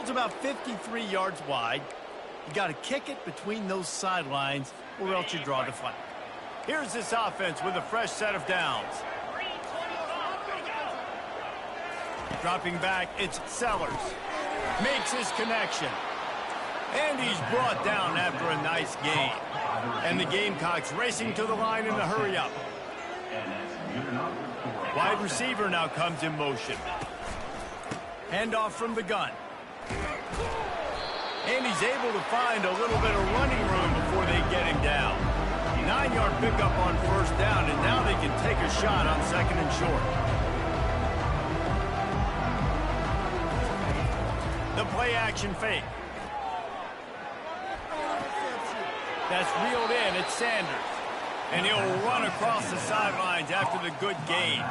Field's about 53 yards wide. You got to kick it between those sidelines or else you draw the flag. Here's this offense with a fresh set of downs. Dropping back, it's Sellers. Makes his connection. And he's brought down after a nice gain. And the Gamecocks racing to the line in the hurry-up. Wide receiver now comes in motion. Handoff from the gun. And he's able to find a little bit of running room before they get him down. 9-yard pickup on first down, and now they can take a shot on second and short. The play-action fake. That's reeled in. It's Sanders. And he'll run across the sidelines after the good gain.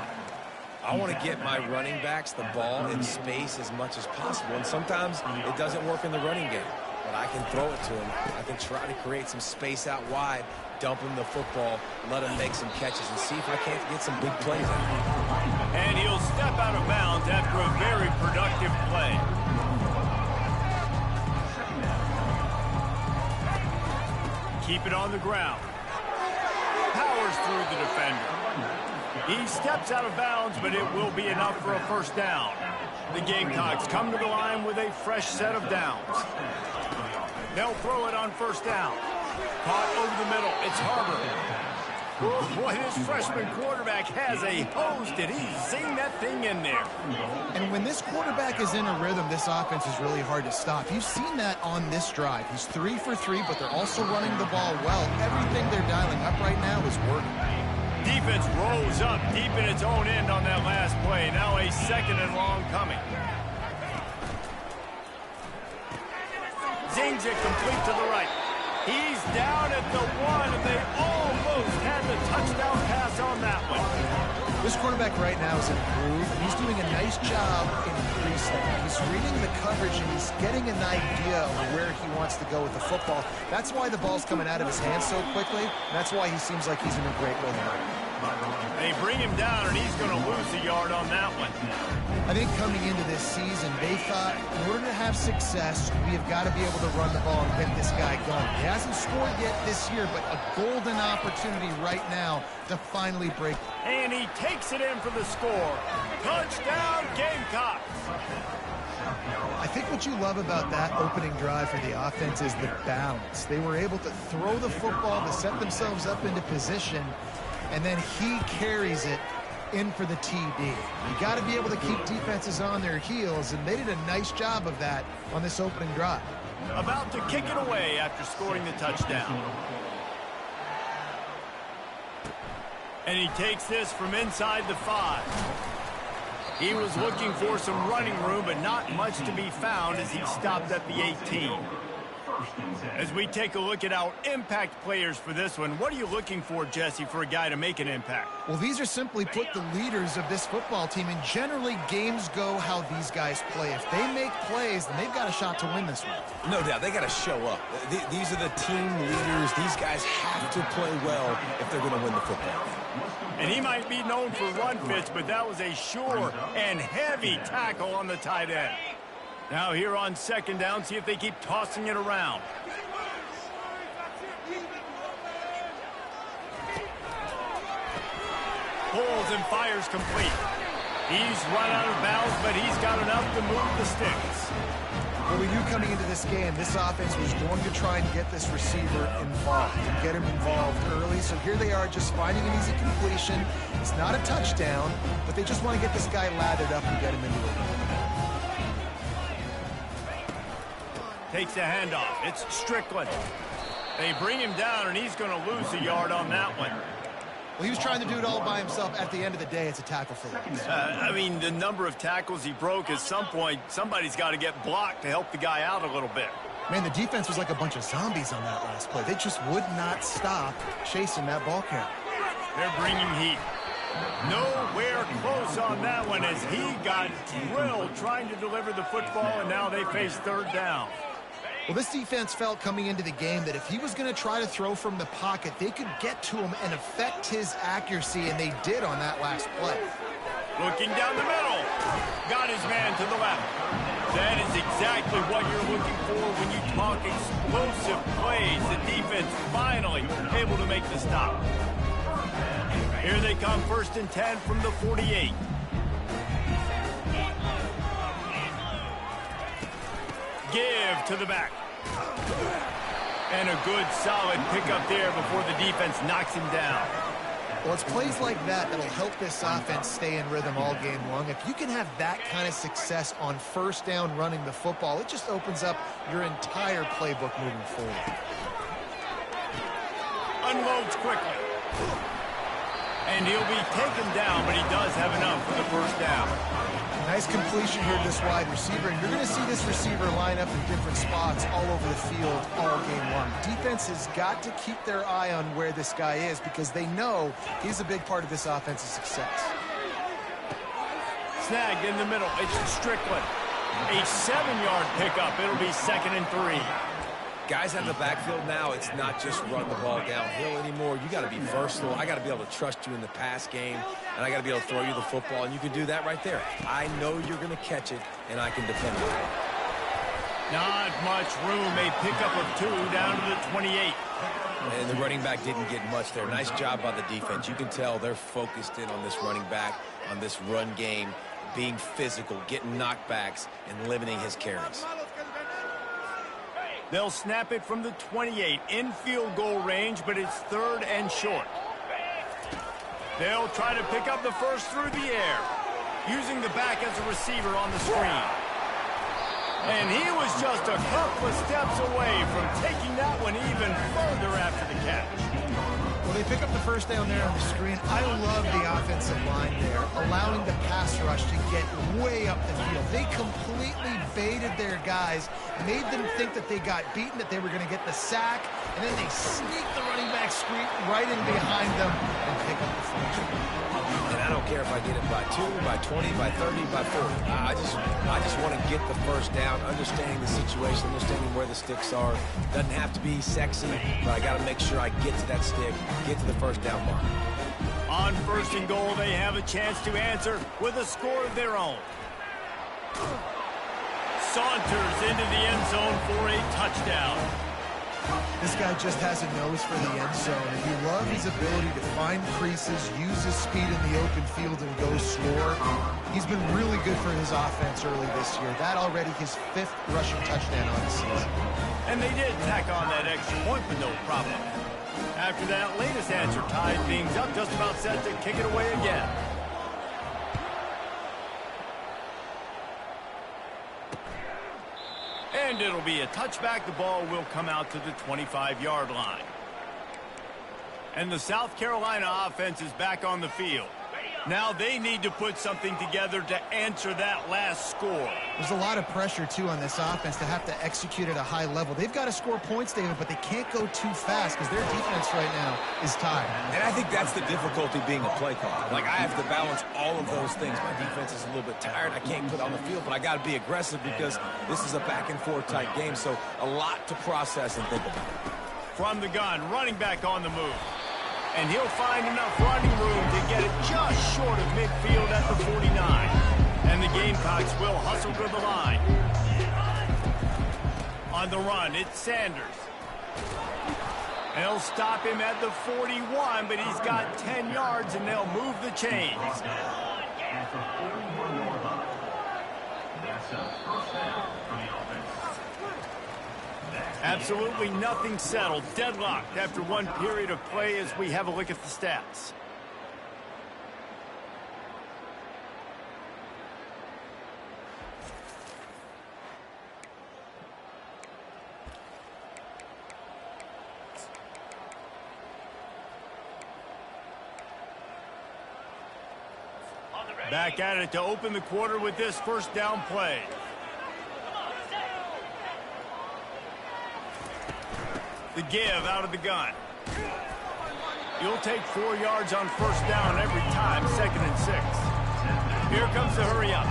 I want to get my running backs the ball in space as much as possible. And sometimes it doesn't work in the running game. But I can throw it to him. I can try to create some space out wide, dump him the football, let him make some catches, and see if I can't get some big plays out of him. And he'll step out of bounds after a very productive play. Keep it on the ground. Powers through the defender. He steps out of bounds, but it will be enough for a first down. The Gamecocks come to the line with a fresh set of downs. They'll throw it on first down. Caught over the middle. It's Harbor. Boy, this freshman quarterback has a hose. Did he zing that thing in there? And when this quarterback is in a rhythm, this offense is really hard to stop. You've seen that on this drive. He's 3 for 3, but they're also running the ball well. Everything they're dialing up right now is working. Defense rose up deep in its own end on that last play. Now a second and long coming. Zings it complete to the right. He's down at the 1, and they almost had the touchdown pass on that one. This quarterback right now is improved, and he's doing a nice job increasing. He's reading the coverage, and he's getting an idea of where he wants to go with the football. That's why the ball's coming out of his hands so quickly, and that's why he seems like he's in a great rhythm. They bring him down, and he's going to lose a yard on that one. I think coming into this season, they thought in order to have success, we have got to be able to run the ball and get this guy going. He hasn't scored yet this year, but a golden opportunity right now to finally break. And he takes it in for the score. Touchdown, Gamecocks. I think what you love about that opening drive for the offense is the balance. They were able to throw the football to set themselves up into position, and then he carries it in for the TD. You got to be able to keep defenses on their heels, and they did a nice job of that on this opening drive. About to kick it away after scoring the touchdown. And he takes this from inside the 5. He was looking for some running room, but not much to be found as he stopped at the 18. As we take a look at our impact players for this one, what are you looking for, Jesse, for a guy to make an impact? Well, these are simply put the leaders of this football team, and generally games go how these guys play. If they make plays, then they've got a shot to win this one. No doubt, they got to show up. These are the team leaders. These guys have to play well if they're going to win the football. And he might be known for run fits, but that was a sure and heavy tackle on the tight end. Now here on second down, see if they keep tossing it around. Pulls and fires complete. He's run out of bounds, but he's got enough to move the sticks. Well, we knew coming into this game, this offense was going to try and get this receiver involved and get him involved early. So here they are just finding an easy completion. It's not a touchdown, but they just want to get this guy lathered up and get him into the game. Takes a handoff. It's Strickland. They bring him down, and he's going to lose a yard on that one. Well, he was trying to do it all by himself. At the end of the day, it's a tackle for loss. I mean, the number of tackles he broke, at some point, somebody's got to get blocked to help the guy out a little bit. Man, the defense was like a bunch of zombies on that last play. They just would not stop chasing that ball carrier. They're bringing heat. Nowhere close on that one as he got drilled trying to deliver the football, and now they face third down. Well, this defense felt coming into the game that if he was going to try to throw from the pocket, they could get to him and affect his accuracy, and they did on that last play. Looking down the middle. Got his man to the left. That is exactly what you're looking for when you talk explosive plays. The defense finally able to make the stop. Here they come, 1st and 10 from the 48. Give to the back. And a good, solid pickup there before the defense knocks him down. Well, it's plays like that that'll help this offense stay in rhythm all game long. If you can have that kind of success on 1st down running the football, it just opens up your entire playbook moving forward. Unloads quickly. And he'll be taken down, but he does have enough for the 1st down. Nice completion here to this wide receiver, and you're going to see this receiver line up in different spots all over the field all game long. Defense has got to keep their eye on where this guy is because they know he's a big part of this offense's success. Snagged in the middle. It's Strickland. A 7-yard pickup. It'll be 2nd and 3. Guys out of the backfield now, it's not just run the ball downhill anymore. You got to be versatile. I got to be able to trust you in the pass game, and I got to be able to throw you the football, and you can do that right there. I know you're going to catch it, and I can depend on it. Not much room. A pickup of 2 down to the 28. And the running back didn't get much there. Nice job by the defense. You can tell they're focused in on this running back, on this run game, being physical, getting knockbacks, and limiting his carries. They'll snap it from the 28 in field goal range, but it's 3rd and short. They'll try to pick up the 1st through the air, using the back as a receiver on the screen. And he was just a couple of steps away from taking that one even further after the catch. Well, they pick up the 1st down there on the screen. I love the offensive line there, allowing the pass rush to get way up the field. They completely baited their guys, made them think that they got beaten, that they were going to get the sack, and then they sneak the running back screen right in behind them and pick up the 1st. And I don't care if I get it by 2, by 20, by 30, by 40. I just want to get the 1st down, understanding the situation, understanding where the sticks are. Doesn't have to be sexy, but I got to make sure I get to that stick, get to the 1st down mark. On 1st and goal, they have a chance to answer with a score of their own. Saunters into the end zone for a touchdown. This guy just has a nose for the end zone, and you love his ability to find creases, use his speed in the open field, and go score. He's been really good for his offense early this year. That already his 5th rushing touchdown on the season. And they did tack on that extra point, but no problem. After that latest answer tied things up, just about set to kick it away again. And it'll be a touchback. The ball will come out to the 25-yard line. And the South Carolina offense is back on the field. Now they need to put something together to answer that last score. There's a lot of pressure, too, on this offense to have to execute at a high level. They've got to score points, David, but they can't go too fast because their defense right now is tired. And I think that's the difficulty being a play caller. Like, I have to balance all of those things. My defense is a little bit tired. I can't put on the field, but I got to be aggressive because this is a back-and-forth type game, so a lot to process and think about. From the gun, running back on the move. And he'll find enough running room to get it just short of midfield at the 49. And the Gamecocks will hustle to the line. On the run, it's Sanders. And they'll stop him at the 41, but he's got 10 yards, and they'll move the chains. Absolutely nothing settled. Deadlocked after one period of play as we have a look at the stats. Back at it to open the quarter with this 1st down play. The give out of the gun. You'll take 4 yards on 1st down every time, 2nd and 6. Here comes the hurry up.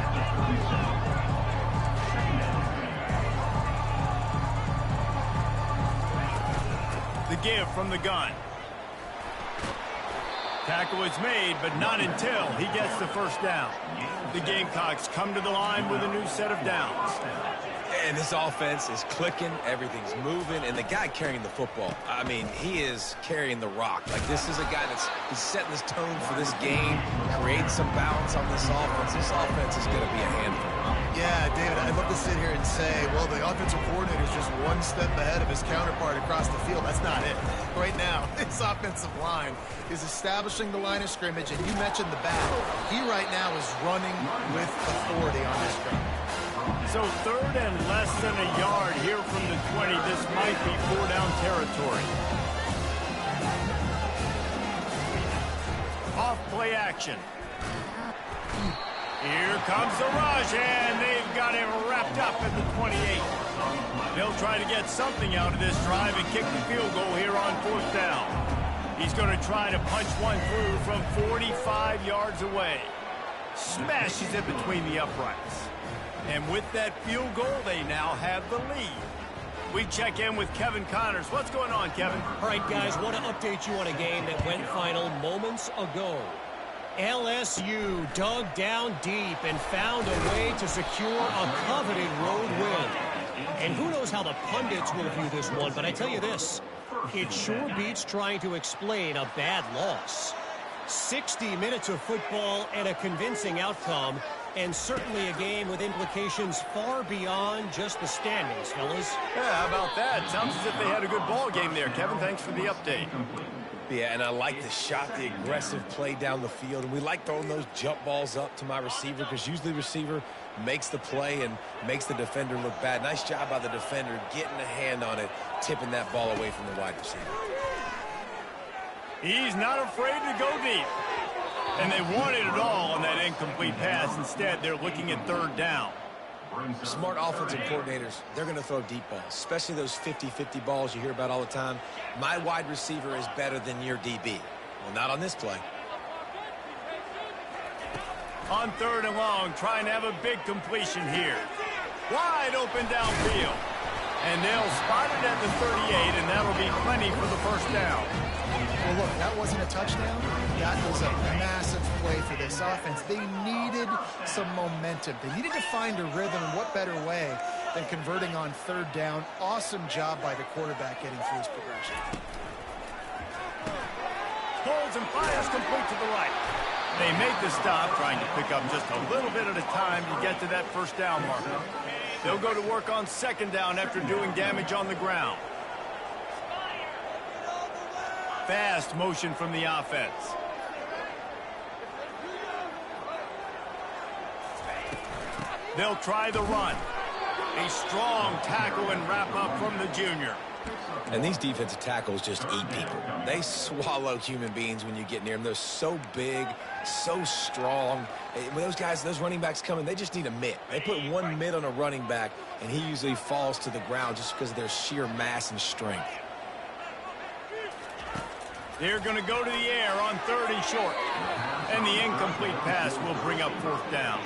The give from the gun. Tackle is made, but not until he gets the 1st down. The Gamecocks come to the line with a new set of downs. And this offense is clicking, everything's moving, and the guy carrying the football, I mean, he is carrying the rock. Like, this is a guy he's setting this tone for this game, creating some balance on this offense. This offense is going to be a handful. Yeah, David, I'd love to sit here and say, well, the offensive coordinator is just one step ahead of his counterpart across the field. That's not it. Right now, this offensive line is establishing the line of scrimmage, and you mentioned the back. He right now is running with authority on this ground. So third and less than a yard here from the 20. This might be 4-down territory. Off play action. Here comes the rush, and they've got him wrapped up at the 28. They'll try to get something out of this drive and kick the field goal here on 4th down. He's going to try to punch one through from 45 yards away. Smashes it between the uprights. And with that field goal, they now have the lead. We check in with Kevin Connors. What's going on, Kevin? All right, guys, want to update you on a game that went final moments ago. LSU dug down deep and found a way to secure a coveted road win. And who knows how the pundits will view this one, but I tell you this, it sure beats trying to explain a bad loss. 60 minutes of football and a convincing outcome, and certainly a game with implications far beyond just the standings, fellas. Yeah, how about that? Sounds as if they had a good ball game there. Kevin, thanks for the update. Yeah, and I like the shot, the aggressive play down the field. And we like throwing those jump balls up to my receiver because usually the receiver makes the play and makes the defender look bad. Nice job by the defender getting a hand on it, tipping that ball away from the wide receiver. He's not afraid to go deep. And they wanted it all on that incomplete pass. Instead, they're looking at 3rd down. Smart offensive coordinators, they're going to throw deep balls, especially those 50-50 balls you hear about all the time. My wide receiver is better than your DB. Well, not on this play. On 3rd and long, trying to have a big completion here. Wide open downfield. And they'll spot it at the 38, and that'll be plenty for the 1st down. Well, look, that wasn't a touchdown. That was a massive play for this offense. They needed some momentum. They needed to find a rhythm, and what better way than converting on 3rd down. Awesome job by the quarterback getting through his progression. Pulls and fires complete to the right. They make the stop, trying to pick up just a little bit at a time to get to that 1st down marker. They'll go to work on 2nd down after doing damage on the ground. Fast motion from the offense. They'll try the run. A strong tackle and wrap up from the junior. And these defensive tackles just eat people. They swallow human beings when you get near them. They're so big, so strong. When those guys, those running backs come in, they just need a mitt. They put one mitt on a running back, and he usually falls to the ground just because of their sheer mass and strength. They're going to go to the air on 3rd and short. And the incomplete pass will bring up 4th down.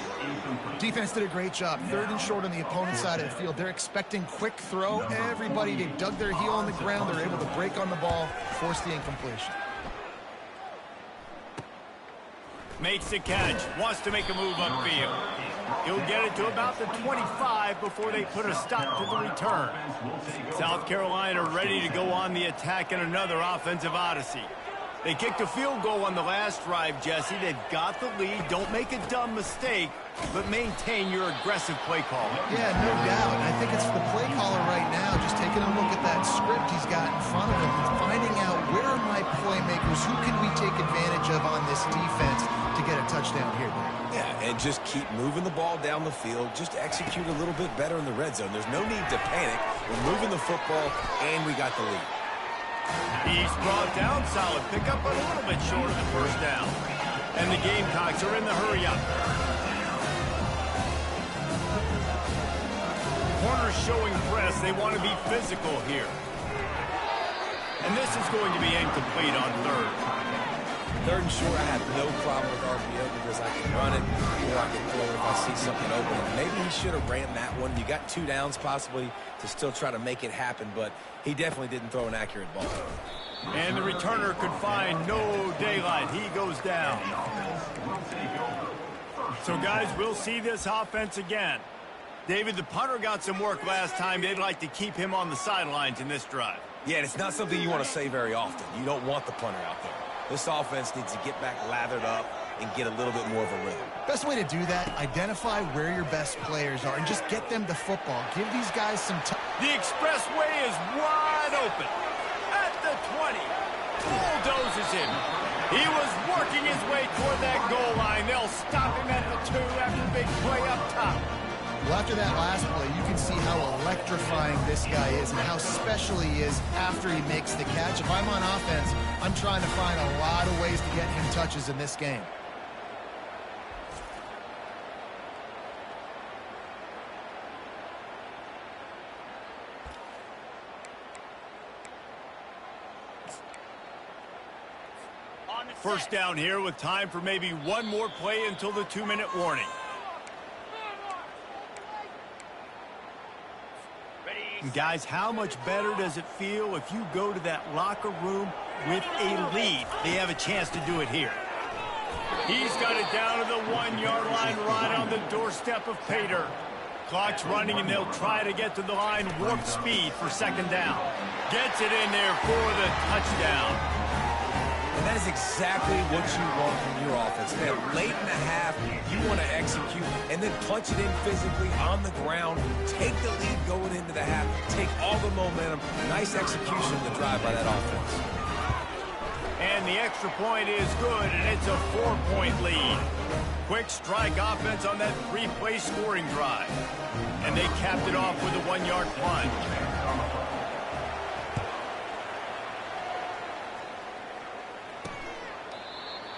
Defense did a great job. 3rd and short on the opponent's side of the field. They're expecting quick throw. Everybody, they dug their heel on the ground. They're able to break on the ball, force the incompletion. Makes the catch. Wants to make a move upfield. He'll get it to about the 25 before they put a stop to the return. South Carolina ready to go on the attack in another offensive odyssey. They kicked a field goal on the last drive, Jesse. They've got the lead. Don't make a dumb mistake, but maintain your aggressive play call. Yeah, no doubt. And I think it's the play caller right now, just taking a look at that script he's got in front of him and finding out where are my playmakers, who can we take advantage of on this defense to get a touchdown here. Yeah, and just keep moving the ball down the field. Just execute a little bit better in the red zone. There's no need to panic. We're moving the football, and we got the lead. He's brought down, solid pickup, but a little bit short of the 1st down. And the Gamecocks are in the hurry-up. Corners showing press. They want to be physical here. And this is going to be incomplete on 3rd. 3rd and short, I have no problem with RPO because I can run it or I can throw it if I see something open. Maybe he should have ran that one. You got 2 downs possibly to still try to make it happen, but he definitely didn't throw an accurate ball. And the returner could find no daylight. He goes down. So, guys, we'll see this offense again. David, the punter got some work last time. They'd like to keep him on the sidelines in this drive. Yeah, and it's not something you want to say very often. You don't want the punter out there. This offense needs to get back lathered up and get a little bit more of a rhythm. Best way to do that, identify where your best players are and just get them the football. Give these guys some time. The expressway is wide open. At the 20. Bulldozes him. He was working his way toward that goal line. They'll stop him at the 2 after the big play up top. Well, after that last play, you can see how electrifying this guy is and how special he is after he makes the catch. If I'm on offense, I'm trying to find a lot of ways to get him touches in this game. First down here with time for maybe one more play until the 2-minute warning. And guys, how much better does it feel if you go to that locker room with a lead? They have a chance to do it here. He's got it down to the 1-yard line right on the doorstep of pay dirt. Clock's running, and they'll try to get to the line warp speed for second down. Gets it in there for the touchdown. And that is exactly what you want from your offense. Man, late in the half, you want to execute and then punch it in physically on the ground. Take the lead going into the half. Take all the momentum. Nice execution of the drive by that offense. And the extra point is good, and it's a 4-point lead. Quick strike offense on that 3-play scoring drive. And they capped it off with a 1-yard plunge.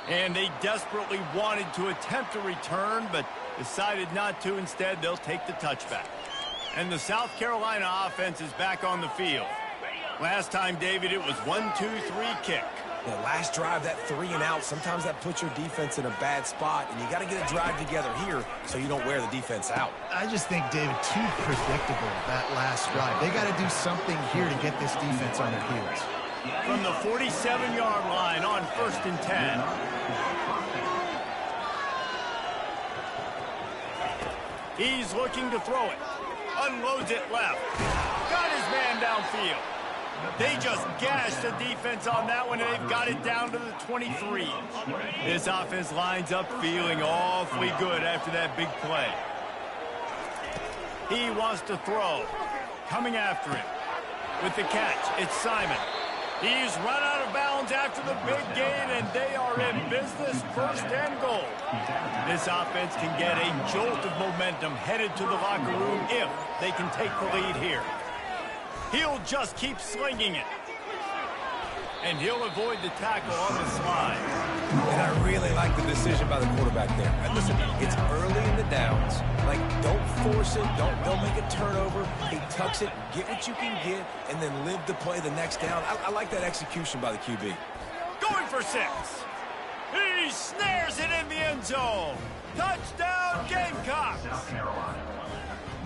And they desperately wanted to attempt a return, but decided not to. Instead, they'll take the touchback. And the South Carolina offense is back on the field. Last time, David, it was 1-2-3 kick. The last drive, that 3-and-out, sometimes that puts your defense in a bad spot, and you got to get a drive together here so you don't wear the defense out. I just think, David, too predictable, that last drive. They got to do something here to get this defense on their heels. From the 47-yard line on 1st and 10. He's looking to throw it. Unloads it left. Got his man downfield. They just gashed the defense on that one, and they've got it down to the 23. This offense lines up feeling awfully good after that big play. He wants to throw. Coming after him. With the catch, it's Simon. He's run out of bounds after the big gain, and they are in business, 1st and goal. This offense can get a jolt of momentum headed to the locker room if they can take the lead here. He'll just keep slinging it. And he'll avoid the tackle on the slide. And I really like the decision by the quarterback there. And listen, it's early in the downs. Like, don't force it. Don't make a turnover. He tucks it, get what you can get, and then live to play the next down. I like that execution by the QB. Going for 6. He snares it in the end zone. Touchdown, Gamecocks.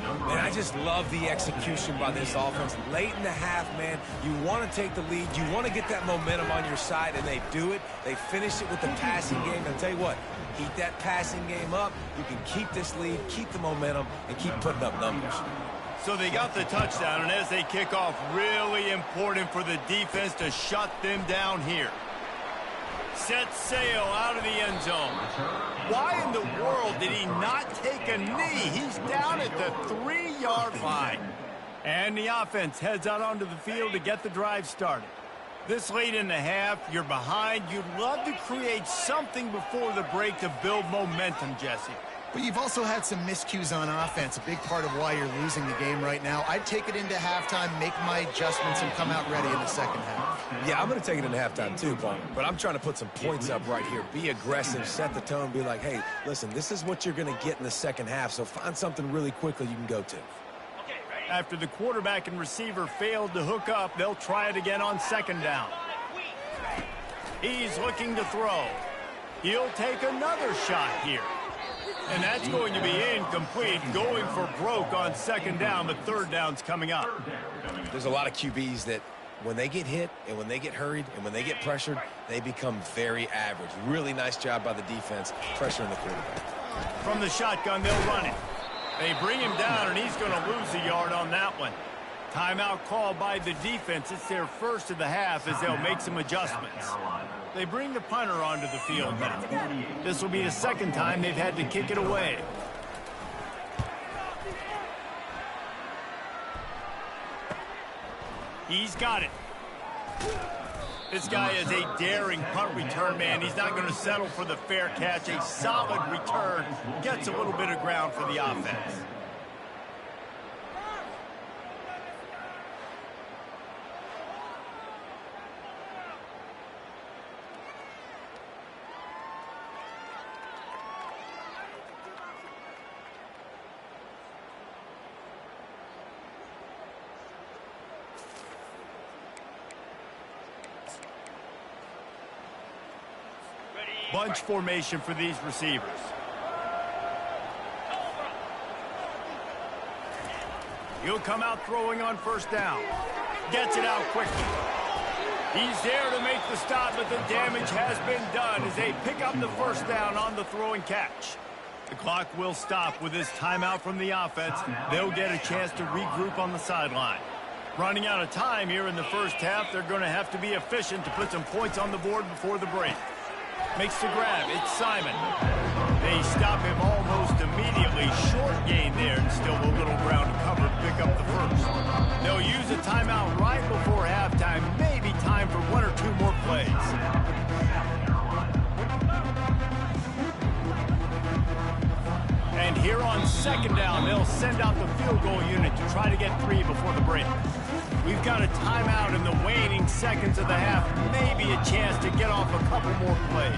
And I just love the execution by this offense. Late in the half, man, you want to take the lead. You want to get that momentum on your side, and they do it. They finish it with the passing game. And I'll tell you what, keep that passing game up. You can keep this lead, keep the momentum, and keep putting up numbers. So they got the touchdown, and as they kick off, really important for the defense to shut them down here. Set sail out of the end zone. Why in the world did he not take a knee? He's down at the 3-yard line. And the offense heads out onto the field to get the drive started. This late in the half, you're behind. You'd love to create something before the break to build momentum, Jesse. But you've also had some miscues on offense, a big part of why you're losing the game right now. I'd take it into halftime, make my adjustments, and come out ready in the second half. Yeah, I'm going to take it into halftime too, Paul. But I'm trying to put some points up right here. Be aggressive, set the tone, be like, hey, listen, this is what you're going to get in the second half, so find something really quickly you can go to. After the quarterback and receiver failed to hook up, they'll try it again on 2nd down. He's looking to throw. He'll take another shot here. And that's going to be incomplete, going for broke on 2nd down, but 3rd down's coming up. There's a lot of QBs that when they get hit and when they get hurried and when they get pressured, they become very average. Really nice job by the defense pressuring the quarterback. From the shotgun, they'll run it. They bring him down, and he's going to lose a yard on that one. Timeout called by the defense. It's their first of the half as they'll make some adjustments. They bring the punter onto the field now. This will be the second time they've had to kick it away. He's got it. This guy is a daring punt return man. He's not going to settle for the fair catch. A solid return. Gets a little bit of ground for the offense. Bunch formation for these receivers. He'll come out throwing on first down. Gets it out quickly. He's there to make the stop, but the damage has been done as they pick up the first down on the throw and catch. The clock will stop with this timeout from the offense. They'll get a chance to regroup on the sideline. Running out of time here in the first half, they're going to have to be efficient to put some points on the board before the break. Makes the grab. It's Simon. They stop him almost immediately. Short gain there and still a little ground to cover. Pick up the first. They'll use a timeout right before halftime. Maybe time for one or two more plays. And here on second down, they'll send out the field goal unit to try to get 3 before the break. We've got a timeout in the waning seconds of the half. Maybe a chance to get off a couple more plays.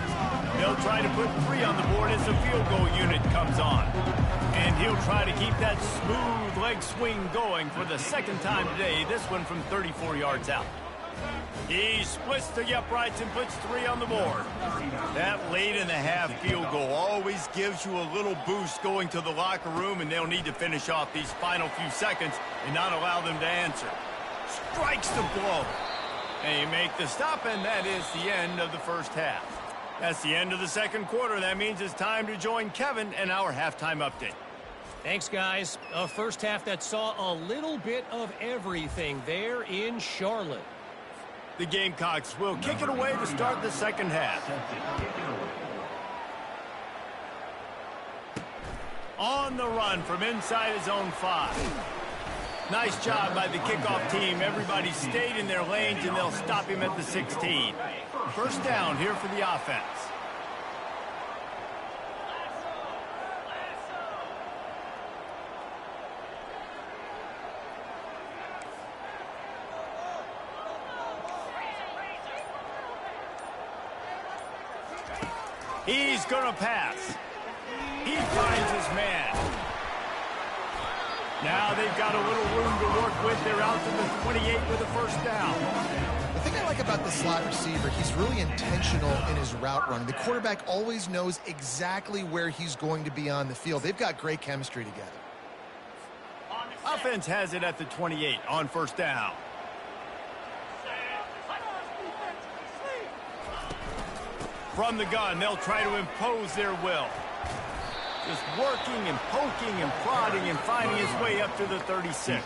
They'll try to put 3 on the board as the field goal unit comes on. And he'll try to keep that smooth leg swing going for the second time today. This one from 34 yards out. He splits the uprights and puts 3 on the board. That late in the half field goal always gives you a little boost going to the locker room, and they'll need to finish off these final few seconds and not allow them to answer. Strikes the blow. They make the stop, and that is the end of the first half. That's the end of the second quarter. That means it's time to join Kevin and our halftime update. Thanks, guys. A first half that saw a little bit of everything there in Charlotte. The Gamecocks will kick it away to start the second half. On the run from inside his own 5. Nice job by the kickoff team. Everybody stayed in their lanes, and they'll stop him at the 16. First down here for the offense. He's going to pass. He finds his man. Now they've got a little room to work with. They're out to the 28 with a first down. The thing I like about the slot receiver, he's really intentional in his route running. The quarterback always knows exactly where he's going to be on the field. They've got great chemistry together. Offense has it at the 28 on first down. From the gun, they'll try to impose their will. Just working and poking and prodding and finding his way up to the 36.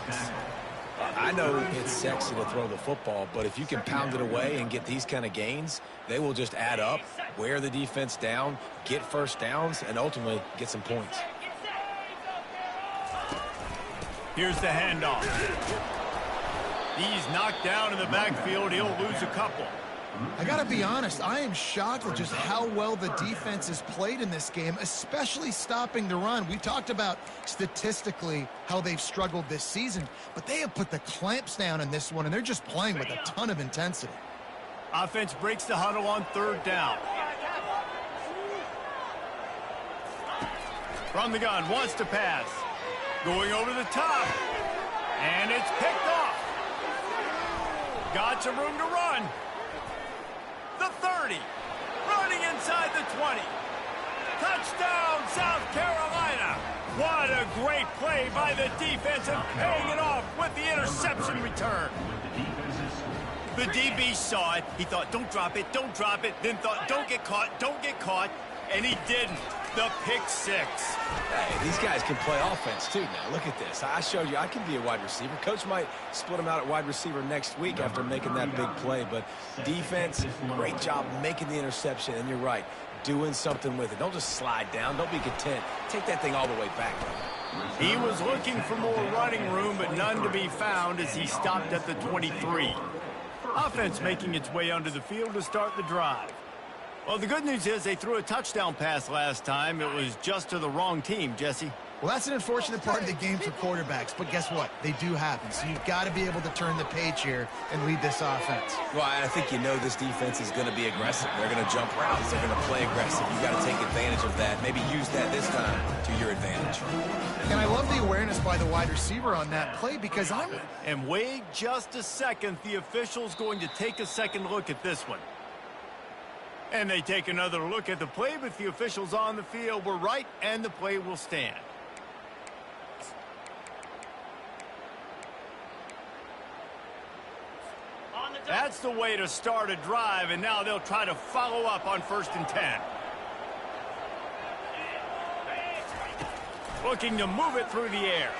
I know it's sexy to throw the football, but if you can pound it away and get these kind of gains, they will just add up, wear the defense down, get first downs, and ultimately get some points. Here's the handoff. He's knocked down in the backfield. He'll lose a couple. I got to be honest, I am shocked at just how well the defense has played in this game, especially stopping the run. We talked about statistically how they've struggled this season, but they have put the clamps down in this one, and they're just playing with a ton of intensity. Offense breaks the huddle on third down. From the gun, wants to pass. Going over the top. And it's picked off. Got some room to run. The 30. Running inside the 20. Touchdown, South Carolina. What a great play by the defense and paying it off with the interception return. The DB saw it. He thought, don't drop it, then thought, don't get caught, and he didn't. the pick six. Hey, these guys can play offense too now. Look at this. I showed you I can be a wide receiver. Coach might split them out at wide receiver next week after making that big play. But defense, great job making the interception. And you're right, doing something with it. Don't just slide down. Don't be content. Take that thing all the way back. He was looking for more running room, but none to be found as he stopped at the 23. Offense making its way onto the field to start the drive. Well, the good news is they threw a touchdown pass last time. It was just to the wrong team, Jesse. Well, that's an unfortunate part of the game for quarterbacks, but guess what? They do happen. So you've got to be able to turn the page here and lead this offense. Well, I think you know this defense is going to be aggressive. They're going to jump routes. They're going to play aggressive. You've got to take advantage of that. Maybe use that this time to your advantage. And I love the awareness by the wide receiver on that play because And wait just a second. The official's going to take a second look at this one. And they take another look at the play, but the officials on the field were right, and the play will stand. That's the way to start a drive, and now they'll try to follow up on 1st and 10. Looking to move it through the air.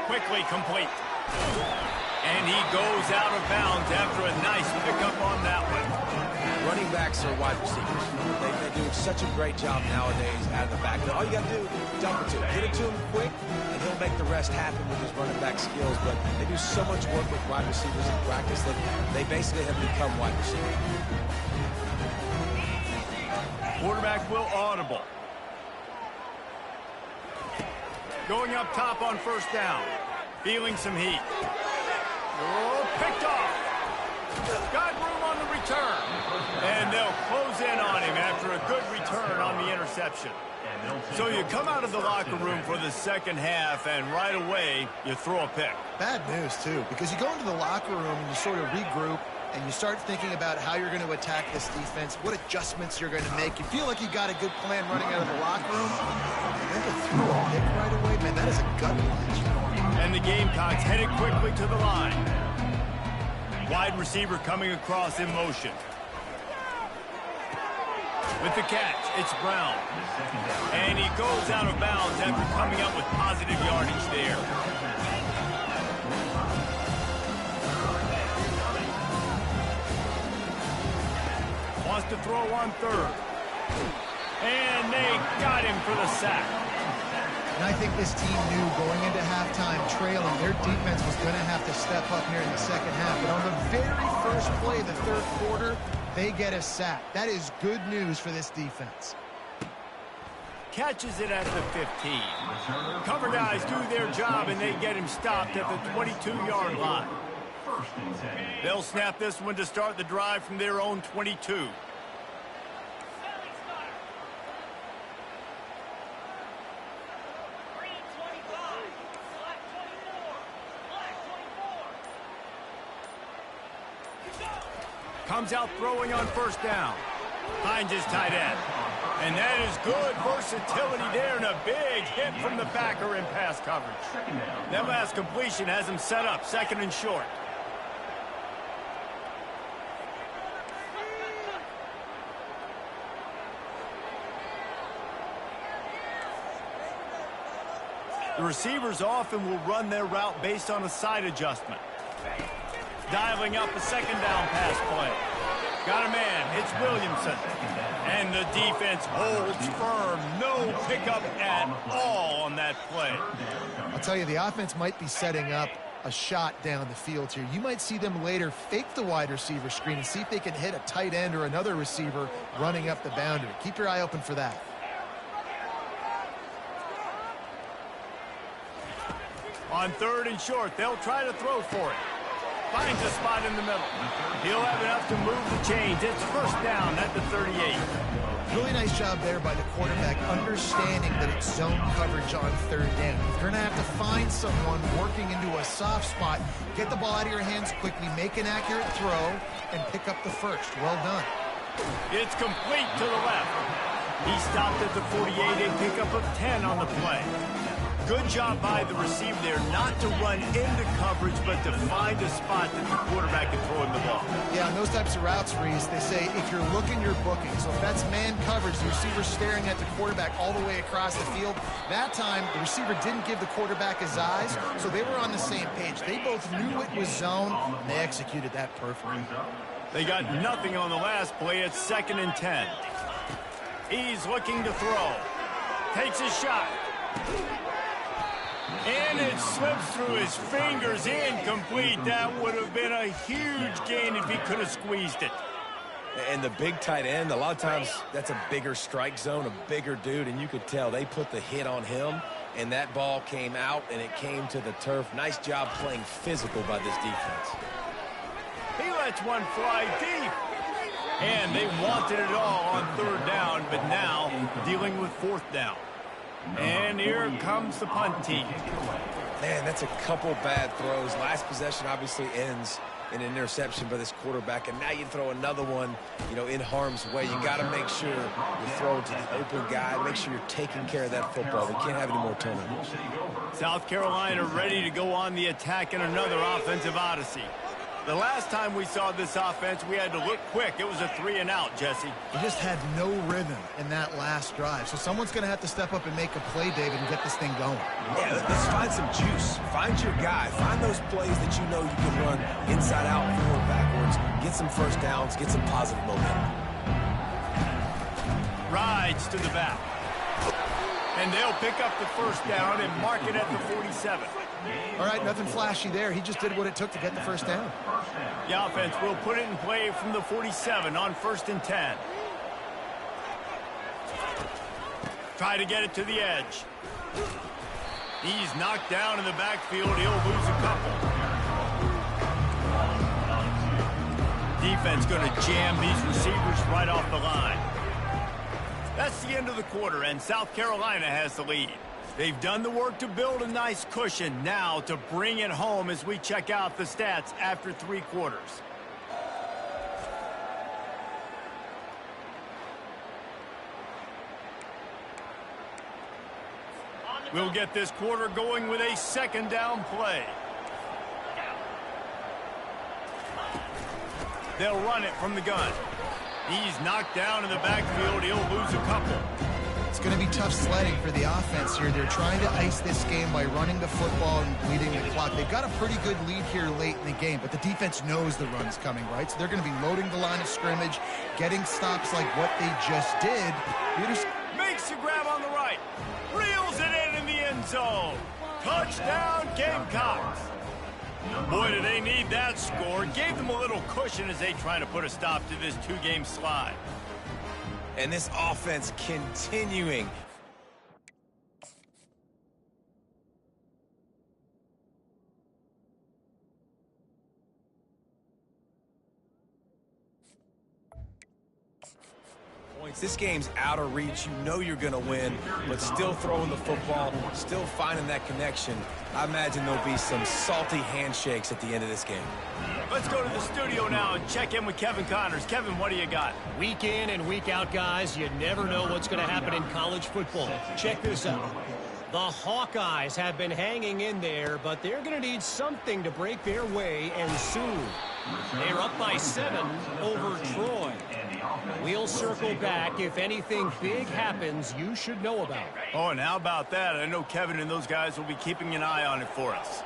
Quickly complete. And he goes out of bounds after a nice pickup on that one. Running backs are wide receivers. They do such a great job nowadays out of the backfield. All you got to do, dump it to him. Get it to him quick, and he'll make the rest happen with his running back skills. But they do so much work with wide receivers in practice that they basically have become wide receivers. Quarterback will audible. Going up top on 1st down. Feeling some heat. Oh, picked off. Got room on the return. And they'll close in on him after a good return on the interception. So you come out of the locker room for the second half, and right away, you throw a pick. bad news, too, because you go into the locker room and you sort of regroup and you start thinking about how you're going to attack this defense, what adjustments you're going to make. You feel like you got a good plan running out of the locker room. And then to throw a pick right away, man, that is a gut punch. And the Gamecocks headed quickly to the line. Wide receiver coming across in motion. With the catch, it's Brown. And he goes out of bounds after coming up with positive yardage there. Wants to throw on third. And they got him for the sack. And I think this team knew going into halftime trailing, their defense was going to have to step up here in the second half. But on the very first play of the third quarter, they get a sack. That is good news for this defense. Catches it at the 15. Cover guys do their job, and they get him stopped at the 22-yard line. They'll snap this one to start the drive from their own 22. Comes out throwing on first down. Finds his tight end. And that is good versatility there, and a big hit from the backer in pass coverage. That last completion has him set up, second and short. The receivers often will run their route based on a side adjustment. Dialing up a second down pass play. Got a man, it's Williamson. And the defense holds firm. No pickup at all on that play. I'll tell you, the offense might be setting up a shot down the field here. You might see them later fake the wide receiver screen and see if they can hit a tight end or another receiver running up the boundary. Keep your eye open for that. On third and short, they'll try to throw for it. Finds a spot in the middle. He'll have enough to move the chains. It's first down at the 38. Really nice job there by the quarterback, understanding that it's zone coverage on third down. If you're going to have to find someone working into a soft spot, get the ball out of your hands quickly, make an accurate throw, and pick up the first. Well done. It's complete to the left. He stopped at the 48, a pickup of 10 on the play. Good job by the receiver there not to run into coverage, but to find a spot that the quarterback can throw him the ball. Yeah, on those types of routes, Reese, they say if you're looking, you're booking. So if that's man coverage, the receiver's staring at the quarterback all the way across the field. That time, the receiver didn't give the quarterback his eyes, so they were on the same page. They both knew it was zone, and they executed that perfectly. They got nothing on the last play. It's 2nd and 10. He's looking to throw. Takes a shot. And it slips through his fingers, incomplete. That would have been a huge gain if he could have squeezed it. And the big tight end, a lot of times that's a bigger strike zone, a bigger dude, and you could tell they put the hit on him, and that ball came out, and it came to the turf. Nice job playing physical by this defense. He lets one fly deep. And they wanted it all on 3rd down, but now dealing with 4th down. And here comes the punt team. Man, that's a couple bad throws. Last possession obviously ends in an interception by this quarterback, and now you throw another one, in harm's way. You got to make sure you're throwing to the open guy. Make sure you're taking care of that football. We can't have any more turnovers. South Carolina ready to go on the attack in another offensive odyssey. The last time we saw this offense, we had to look quick. It was a 3-and-out, Jesse. They just had no rhythm in that last drive. So someone's going to have to step up and make a play, David, and get this thing going. Yeah, let's find some juice. Find your guy. Find those plays that you know you can run inside out, forward, backwards. Get some first downs. Get some positive momentum. Rides to the back. And they'll pick up the 1st down and mark it at the 47. All right, nothing flashy there. He just did what it took to get the 1st down. The offense will put it in play from the 47 on 1st and 10. Try to get it to the edge. He's knocked down in the backfield. He'll lose a couple. Defense going to jam these receivers right off the line. That's the end of the quarter, and South Carolina has the lead. They've done the work to build a nice cushion. Now to bring it home as we check out the stats after 3 quarters. We'll get this quarter going with a 2nd down play. They'll run it from the gun. He's knocked down in the backfield. He'll lose a couple. It's going to be tough sledding for the offense here. They're trying to ice this game by running the football and bleeding the clock. They've got a pretty good lead here late in the game, but the defense knows the run's coming, right? So they're going to be loading the line of scrimmage, getting stops like what they just did. Makes the grab on the right. Reels it in the end zone. Touchdown, Gamecocks. Boy, do they need that score. Gave them a little cushion as they try to put a stop to this 2-game slide. And this offense continuing. This game's out of reach. You know you're going to win, but still throwing the football, still finding that connection. I imagine there'll be some salty handshakes at the end of this game. Let's go to the studio now and check in with Kevin Connors. Kevin, what do you got? Week in and week out, guys, you never know what's going to happen in college football. Check this out. The Hawkeyes have been hanging in there, but they're going to need something to break their way, and soon. They're up by 7 over Troy. We'll circle back. If anything big happens, you should know about it. Oh, and how about that? I know Kevin and those guys will be keeping an eye on it for us.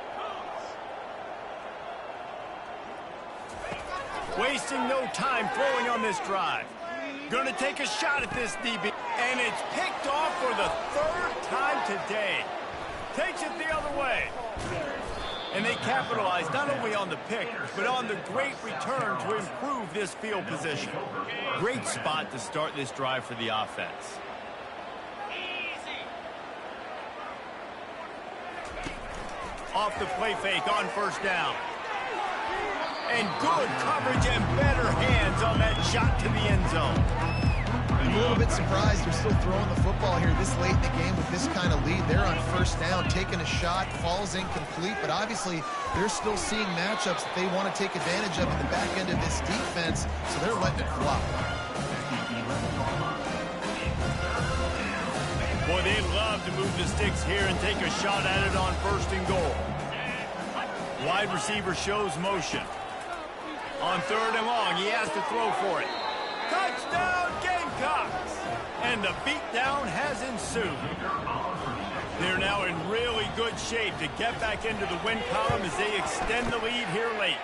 Wasting no time throwing on this drive. Going to take a shot at this DB. And it's picked off for the 3rd time today. Takes it the other way. And they capitalized not only on the pick, but on the great return to improve this field position. Great spot to start this drive for the offense. Off the play fake on 1st down. And good coverage and better hands on that shot to the end zone. I'm a little bit surprised they're still throwing the football here this late in the game with this kind of lead. They're on 1st down, taking a shot, falls incomplete, but obviously they're still seeing matchups that they want to take advantage of in the back end of this defense, so they're letting it fly. Boy, they love to move the sticks here and take a shot at it on 1st and goal. Wide receiver shows motion. On 3rd and long, he has to throw for it. Touchdown, Gamecocks! And the beatdown has ensued. They're now in really good shape to get back into the win column as they extend the lead here late.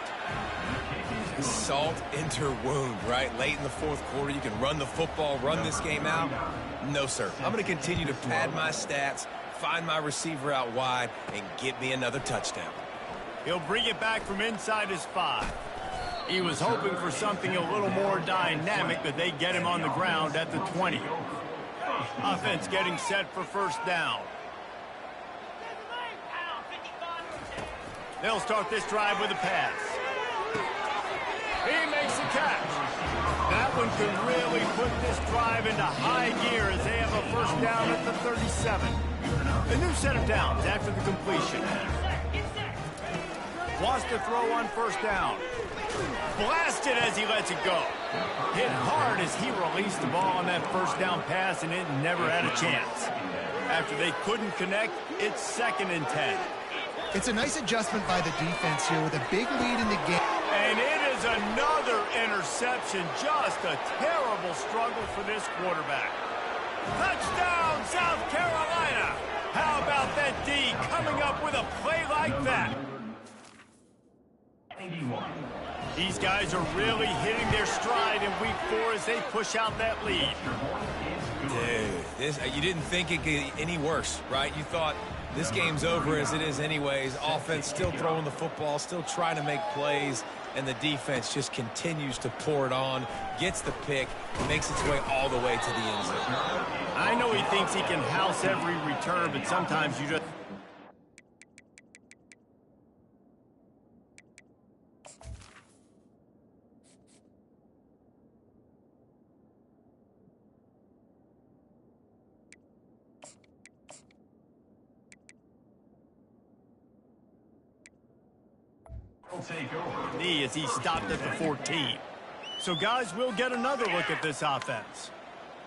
Salt into wound, right? Late in the 4th quarter, you can run the football, run this game out. No, sir. I'm going to continue to pad my stats, find my receiver out wide, and get me another touchdown. He'll bring it back from inside his 5. He was hoping for something a little more dynamic, but they get him on the ground at the 20. Offense getting set for 1st down. They'll start this drive with a pass. He makes the catch. That one could really put this drive into high gear as they have a 1st down at the 37. A new set of downs after the completion. Wants to throw on 1st down. Blasted as he lets it go. Hit hard as he released the ball on that 1st down pass, and it never had a chance. After they couldn't connect, it's 2nd and 10. It's a nice adjustment by the defense here with a big lead in the game. And it is another interception. Just a terrible struggle for this quarterback. Touchdown, South Carolina! How about that D coming up with a play like that? These guys are really hitting their stride in week 4 as they push out that lead. Dude, you didn't think it could get any worse, right? You thought this game's over as it is anyways. Offense still throwing the football, still trying to make plays, and the defense just continues to pour it on, gets the pick, makes its way all the way to the end zone. I know he thinks he can house every return, but sometimes you just... as he stopped at the 14. So guys, we'll get another look at this offense.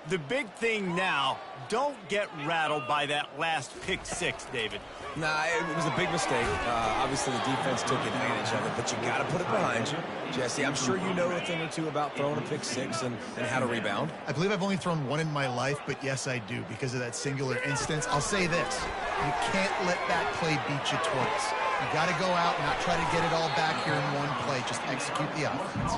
The big thing now, don't get rattled by that last pick 6, David. Nah, it was a big mistake. Obviously, the defense took advantage of it, but you got to put it behind you. Jesse, I'm sure you know a thing or two about throwing a pick 6 and how to rebound. I believe I've only thrown one in my life, but yes, I do because of that singular instance. I'll say this. You can't let that play beat you twice. You got to go out and not try to get it all back here in one play. Just execute the offense.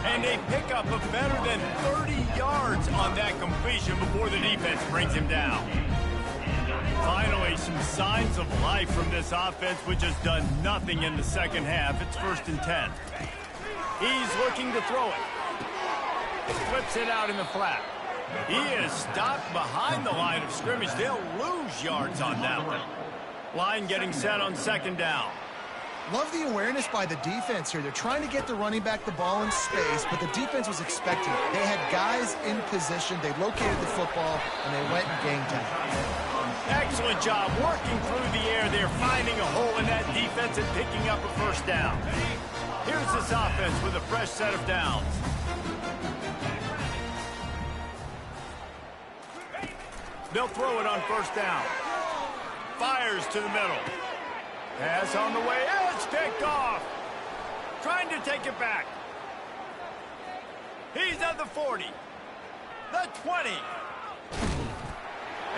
And they pick up a better than 30 yards on that completion before the defense brings him down. Finally, some signs of life from this offense, which has done nothing in the 2nd half. It's 1st and 10. He's looking to throw it. Flips it out in the flat. He is stopped behind the line of scrimmage. They'll lose yards on that one. Line getting set on 2nd down. Love the awareness by the defense here. They're trying to get the running back the ball in space, but the defense was expecting it. They had guys in position. They located the football, and they went and game time. Excellent job working through the air there, finding a hole in that defense and picking up a 1st down. Here's this offense with a fresh set of downs. They'll throw it on 1st down. Fires to the middle. Pass on the way. It's picked off. Trying to take it back. He's at the 40. The 20.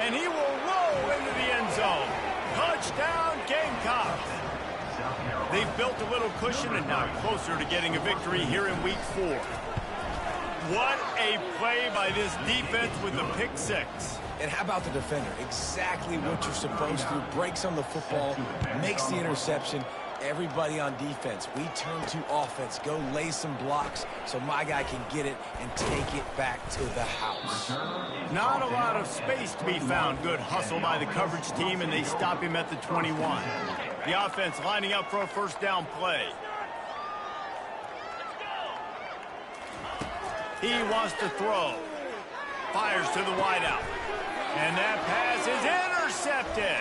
And he will roll into the end zone. Touchdown, Gamecocks. They've built a little cushion and now closer to getting a victory here in week 4. What a play by this defense with the pick 6. And how about the defender? Exactly what you're supposed to. Breaks on the football, makes the interception. Everybody on defense, we turn to offense. Go lay some blocks so my guy can get it and take it back to the house. Not a lot of space to be found. Good hustle by the coverage team, and they stop him at the 21. The offense lining up for a 1st down play. He wants to throw. Fires to the wideout. And that pass is intercepted.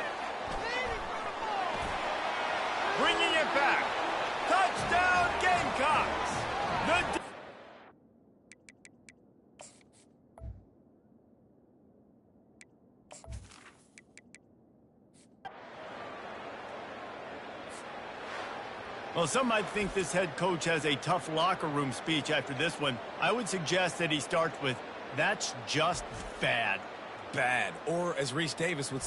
Bringing it back. Touchdown, Gamecocks. Well, some might think this head coach has a tough locker room speech after this one. I would suggest that he starts with, "That's just bad." Bad. Or, as Reese Davis would